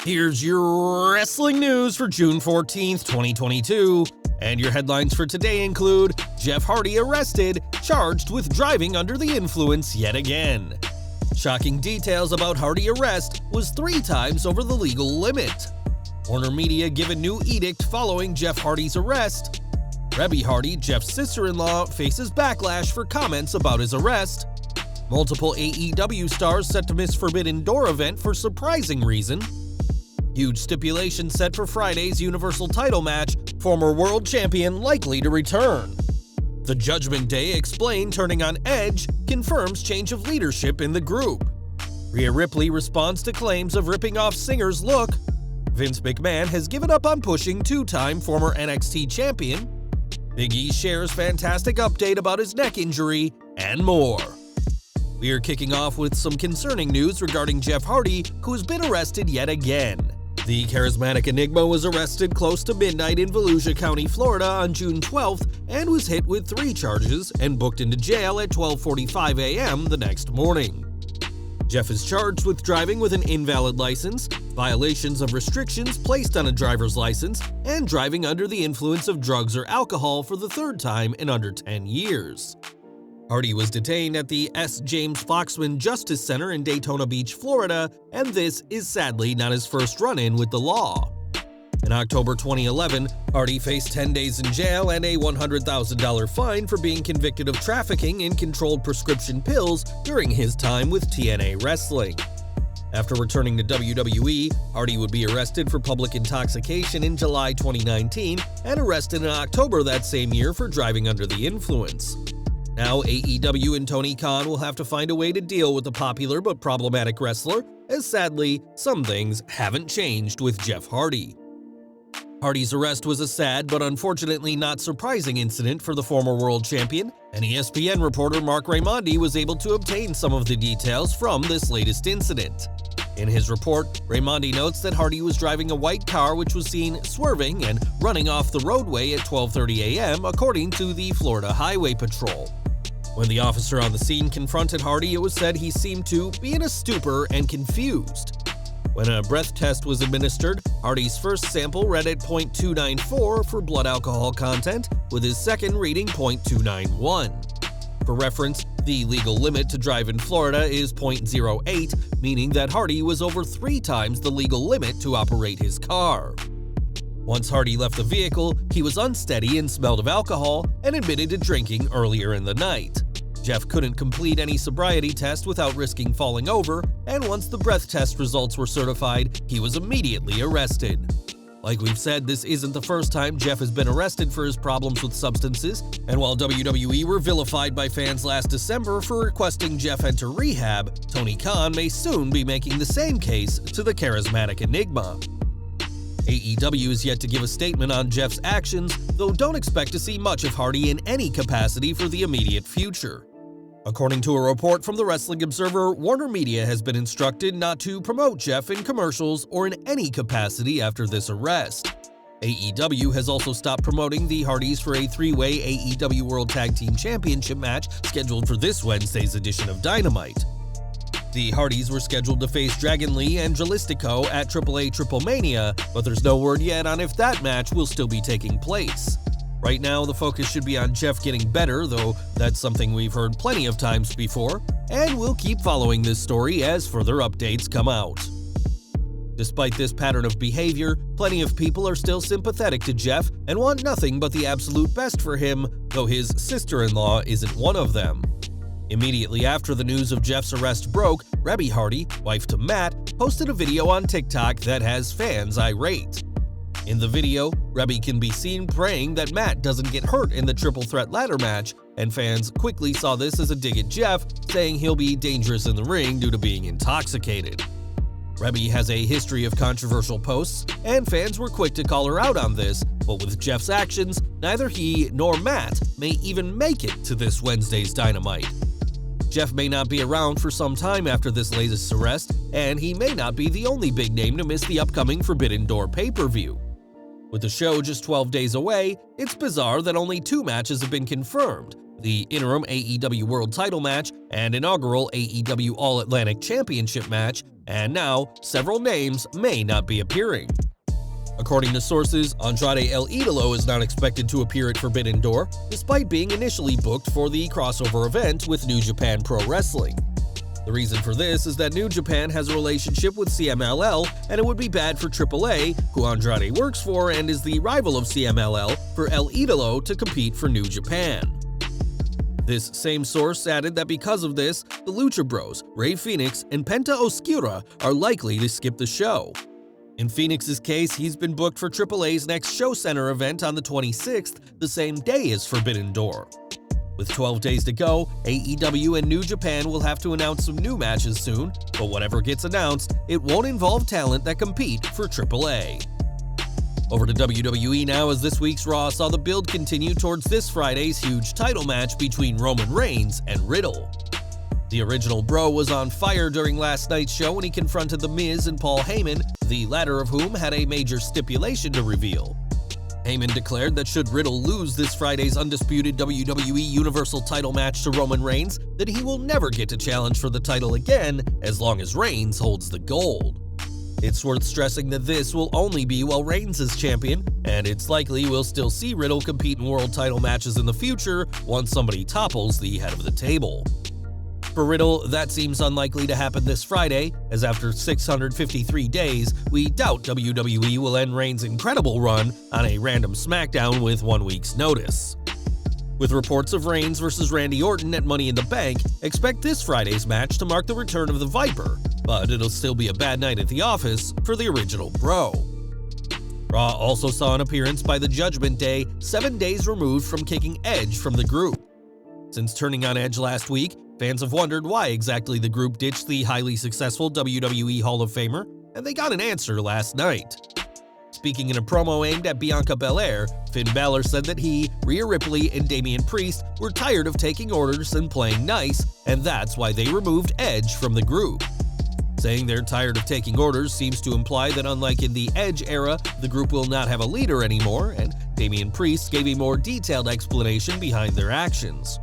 Here's your wrestling news for June 14th, 2022. And your headlines for today include Jeff Hardy arrested, charged with driving under the influence yet again. Shocking details about Hardy arrest was 3 times over the legal limit. Warnermedia given new edict following Jeff Hardy's arrest. Reby Hardy, Jeff's sister-in-law, faces backlash for comments about his arrest. Multiple AEW stars set to miss Forbidden Door event for surprising reason. Huge stipulation set for Friday's Universal title match, former world champion likely to return. The Judgement Day explained turning on Edge, confirms change of leadership in the group. Rhea Ripley responds to claims of ripping off Singer's look. Vince McMahon has given up on pushing 2-time former NXT champion. Big E shares fantastic update about his neck injury, and more. We are kicking off with some concerning news regarding Jeff Hardy, who has been arrested yet again. The charismatic enigma was arrested close to midnight in Volusia County, Florida on June 12th and was hit with 3 charges and booked into jail at 12:45 a.m. the next morning. Jeff is charged with driving with an invalid license, violations of restrictions placed on a driver's license, and driving under the influence of drugs or alcohol for the 3rd time in under 10 years. Hardy was detained at the S. James Foxman Justice Center in Daytona Beach, Florida, and this is sadly not his first run-in with the law. In October 2011, Hardy faced 10 days in jail and a $100,000 fine for being convicted of trafficking in controlled prescription pills during his time with TNA Wrestling. After returning to WWE, Hardy would be arrested for public intoxication in July 2019 and arrested in October that same year for driving under the influence. Now, AEW and Tony Khan will have to find a way to deal with the popular but problematic wrestler, as sadly, some things haven't changed with Jeff Hardy. Hardy's arrest was a sad but unfortunately not surprising incident for the former world champion, and ESPN reporter Mark Raimondi was able to obtain some of the details from this latest incident. In his report, Raimondi notes that Hardy was driving a white car which was seen swerving and running off the roadway at 12:30 a.m. according to the Florida Highway Patrol. When the officer on the scene confronted Hardy, it was said he seemed to be in a stupor and confused. When a breath test was administered, Hardy's first sample read at .294 for blood alcohol content, with his second reading .291. For reference, the legal limit to drive in Florida is .08, meaning that Hardy was over 3 times the legal limit to operate his car. Once Hardy left the vehicle, he was unsteady and smelled of alcohol and admitted to drinking earlier in the night. Jeff couldn't complete any sobriety test without risking falling over, and once the breath test results were certified, he was immediately arrested. Like we've said, this isn't the first time Jeff has been arrested for his problems with substances, and while WWE were vilified by fans last December for requesting Jeff enter rehab, Tony Khan may soon be making the same case to the charismatic enigma. AEW is yet to give a statement on Jeff's actions, though don't expect to see much of Hardy in any capacity for the immediate future. According to a report from the Wrestling Observer, Warnermedia has been instructed not to promote Jeff in commercials or in any capacity after this arrest. AEW has also stopped promoting the Hardys for a 3-way AEW World Tag Team Championship match scheduled for this Wednesday's edition of Dynamite. The Hardys were scheduled to face Dragon Lee and Jalistico at AAA Triple Mania, but there's no word yet on if that match will still be taking place. Right now, the focus should be on Jeff getting better, though that's something we've heard plenty of times before, and we'll keep following this story as further updates come out. Despite this pattern of behavior, plenty of people are still sympathetic to Jeff and want nothing but the absolute best for him, though his sister-in-law isn't one of them. Immediately after the news of Jeff's arrest broke, Reby Hardy, wife to Matt, posted a video on TikTok that has fans irate. In the video, Reby can be seen praying that Matt doesn't get hurt in the triple threat ladder match, and fans quickly saw this as a dig at Jeff, saying he'll be dangerous in the ring due to being intoxicated. Reby has a history of controversial posts, and fans were quick to call her out on this, but with Jeff's actions, neither he nor Matt may even make it to this Wednesday's Dynamite. Jeff may not be around for some time after this latest arrest, and he may not be the only big name to miss the upcoming Forbidden Door pay-per-view. With the show just 12 days away, it's bizarre that only 2 matches have been confirmed, the interim AEW World Title match, and inaugural AEW All-Atlantic Championship match, and now several names may not be appearing. According to sources, Andrade El Idolo is not expected to appear at Forbidden Door, despite being initially booked for the crossover event with New Japan Pro Wrestling. The reason for this is that New Japan has a relationship with CMLL, and it would be bad for AAA, who Andrade works for and is the rival of CMLL, for El Idolo to compete for New Japan. This same source added that because of this, the Lucha Bros, Rey Fenix, and Penta Oscura are likely to skip the show. In Phoenix's case, he's been booked for AAA's next Show Center event on the 26th, the same day as Forbidden Door. With 12 days to go, AEW and New Japan will have to announce some new matches soon, but whatever gets announced, it won't involve talent that compete for AAA. Over to WWE now, as this week's Raw saw the build continue towards this Friday's huge title match between Roman Reigns and Riddle. The original Bro was on fire during last night's show when he confronted The Miz and Paul Heyman, the latter of whom had a major stipulation to reveal. Heyman declared that should Riddle lose this Friday's undisputed WWE Universal title match to Roman Reigns, that he will never get to challenge for the title again as long as Reigns holds the gold. It's worth stressing that this will only be while Reigns is champion, and it's likely we'll still see Riddle compete in world title matches in the future once somebody topples the head of the table. For Riddle, that seems unlikely to happen this Friday, as after 653 days, we doubt WWE will end Reigns' incredible run on a random SmackDown with 1 week's notice. With reports of Reigns versus Randy Orton at Money in the Bank, expect this Friday's match to mark the return of the Viper, but it'll still be a bad night at the office for the original Bro. Raw also saw an appearance by the Judgement Day 7 days removed from kicking Edge from the group. Since turning on Edge last week, fans have wondered why exactly the group ditched the highly successful WWE Hall of Famer, and they got an answer last night. Speaking in a promo aimed at Bianca Belair, Finn Balor said that he, Rhea Ripley, and Damian Priest were tired of taking orders and playing nice, and that's why they removed Edge from the group. Saying they're tired of taking orders seems to imply that unlike in the Edge era, the group will not have a leader anymore, and Damian Priest gave a more detailed explanation behind their actions.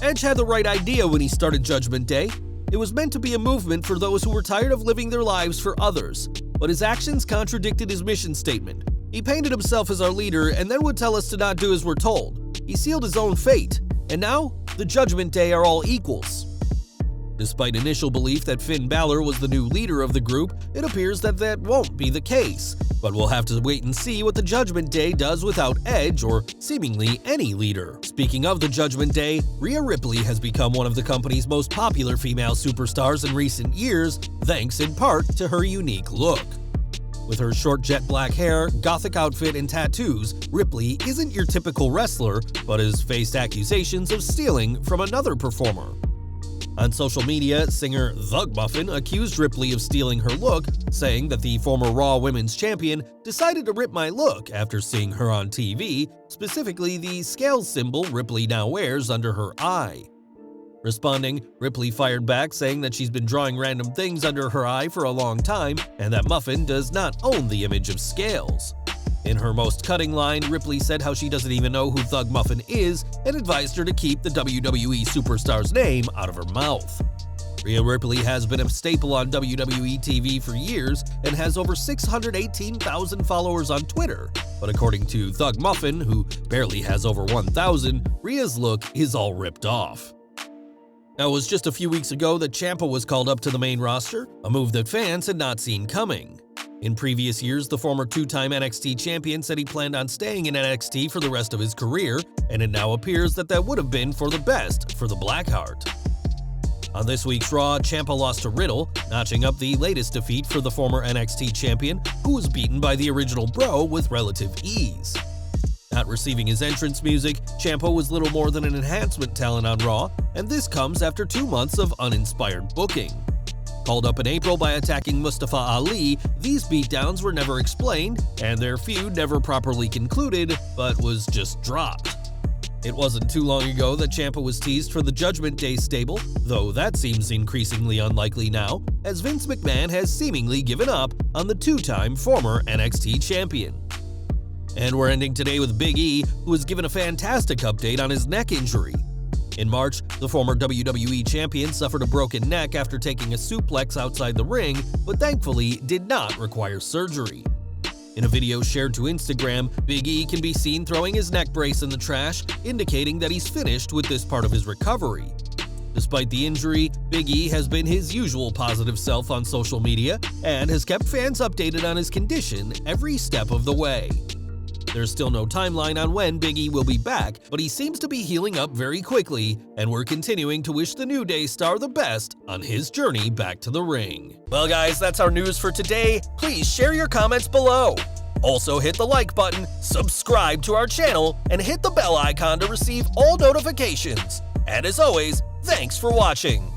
Edge had the right idea when he started Judgment Day. It was meant to be a movement for those who were tired of living their lives for others, but his actions contradicted his mission statement. He painted himself as our leader and then would tell us to not do as we're told. He sealed his own fate, and now the Judgment Day are all equals. Despite initial belief that Finn Balor was the new leader of the group, it appears that that won't be the case, but we'll have to wait and see what the Judgment Day does without Edge or seemingly any leader. Speaking of the Judgment Day, Rhea Ripley has become one of the company's most popular female superstars in recent years, thanks in part to her unique look. With her short jet black hair, gothic outfit, and tattoos, Ripley isn't your typical wrestler, but has faced accusations of stealing from another performer. On social media, singer Thug Muffin accused Ripley of stealing her look, saying that the former Raw Women's Champion decided to rip my look after seeing her on TV, specifically the scales symbol Ripley now wears under her eye. Responding, Ripley fired back saying that she's been drawing random things under her eye for a long time and that Muffin does not own the image of scales. In her most cutting line, Ripley said how she doesn't even know who Thug Muffin is and advised her to keep the WWE superstar's name out of her mouth. Rhea Ripley has been a staple on WWE TV for years and has over 618,000 followers on Twitter, but according to Thug Muffin, who barely has over 1,000, Rhea's look is all ripped off. Now, it was just a few weeks ago that Ciampa was called up to the main roster, a move that fans had not seen coming. In previous years, the former two-time NXT champion said he planned on staying in NXT for the rest of his career, and it now appears that that would have been for the best for the Blackheart. On this week's Raw, Ciampa lost to Riddle, notching up the latest defeat for the former NXT champion, who was beaten by the original Bro with relative ease. Not receiving his entrance music, Ciampa was little more than an enhancement talent on Raw, and this comes after 2 months of uninspired booking. Called up in April by attacking Mustafa Ali, these beatdowns were never explained, and their feud never properly concluded, but was just dropped. It wasn't too long ago that Ciampa was teased for the Judgment Day stable, though that seems increasingly unlikely now, as Vince McMahon has seemingly given up on the two-time former NXT champion. And we're ending today with Big E, who was given a fantastic update on his neck injury. In March, the former WWE champion suffered a broken neck after taking a suplex outside the ring, but thankfully did not require surgery. In a video shared to Instagram, Big E can be seen throwing his neck brace in the trash, indicating that he's finished with this part of his recovery. Despite the injury, Big E has been his usual positive self on social media and has kept fans updated on his condition every step of the way. There's still no timeline on when Big E will be back, but he seems to be healing up very quickly, and we're continuing to wish the New Day star the best on his journey back to the ring. Well guys, that's our news for today. Please share your comments below. Also hit the like button, subscribe to our channel, and hit the bell icon to receive all notifications. And as always, thanks for watching.